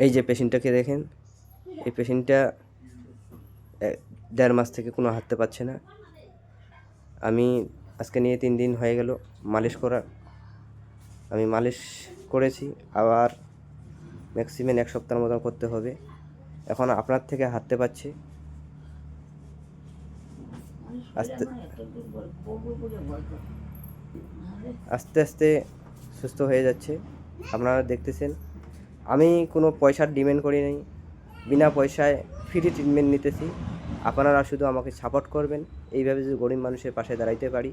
এই যে পেশেন্টটাকে দেখেন, এই পেশেন্টটা 1.5 মাস থেকে কোনো হাঁটতে পারছে না। আমি আজকে নিয়ে 3 দিন হয়ে গেল মালিশ করার। আমি মালিশ করেছি, আবার ম্যাক্সিমাম 1 সপ্তাহের মতো করতে হবে। এখন আপনার থেকে হাঁটতে পারছে, আস্তে আস্তে আস্তে সুস্থ হয়ে যাচ্ছে। আপনারা দেখতেছেন, আমি কোনো পয়সার ডিমান্ড করি নাই, বিনা পয়সায় ফ্রি ট্রিটমেন্ট নিতেছি। আপনারা শুধু আমাকে সাপোর্ট করবেন। এইভাবে যদি গরিব মানুষের পাশে দাঁড়াইতে পারি,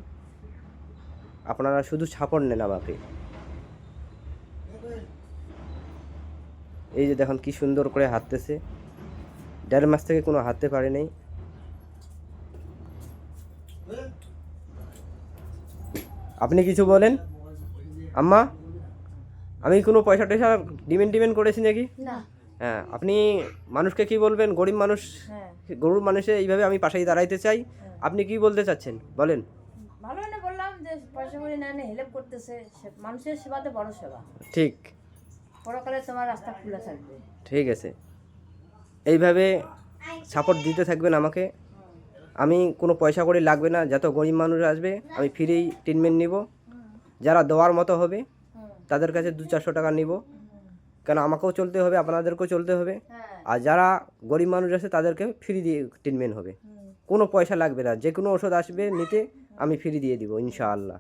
আপনারা শুধু সাপোর্ট নেন আমাকে। এই যে দেখুন কি সুন্দর করে হাঁটতেছে, 1.5 মাস থেকে কোনো হাঁটতে পারে নাই। আপনি কিছু বলেন আম্মা? আমি কোনো পয়সা টয়সা ডিমান্ড করেছি নাকি? না। হ্যাঁ, আপনি মানুষকে কি বলবেন? গরিব মানুষ, হ্যাঁ, গরিব মানুষে এইভাবে আমি পাশেই দাঁড়াইতে চাই। আপনি কি বলতে চাচ্ছেন বলেন? ভালো না বললাম যে পয়সা করে নেয় হেল্প করতেছে, মানুষের সেবাতে বড় সেবা। ঠিক, পরকালে তোমার রাস্তা খোলা থাকবে। ঠিক আছে। এইভাবে সাপোর্ট দিতে থাকবেন আমাকে। আমি কোনো পয়সা করে লাগবে না, যত গরিব মানুষ আসবে আমি ফ্রি ট্রিটমেন্ট নিব। যারা দেওয়ার মতো হবে তাদের কাছে 200-400 টাকা নিব, কেন আমাকেও চলতে হবে, আপনাদেরকেও চলতে হবে। হ্যাঁ। আর যারা গরিব মানুষ আছে তাদেরকে ফ্রি দিয়ে ট্রিটমেন্ট হবে, কোনো পয়সা লাগবে না। যে কোনো ওষুধ আসবে নিতে আমি ফ্রি দিয়ে দিব ইনশাআল্লাহ।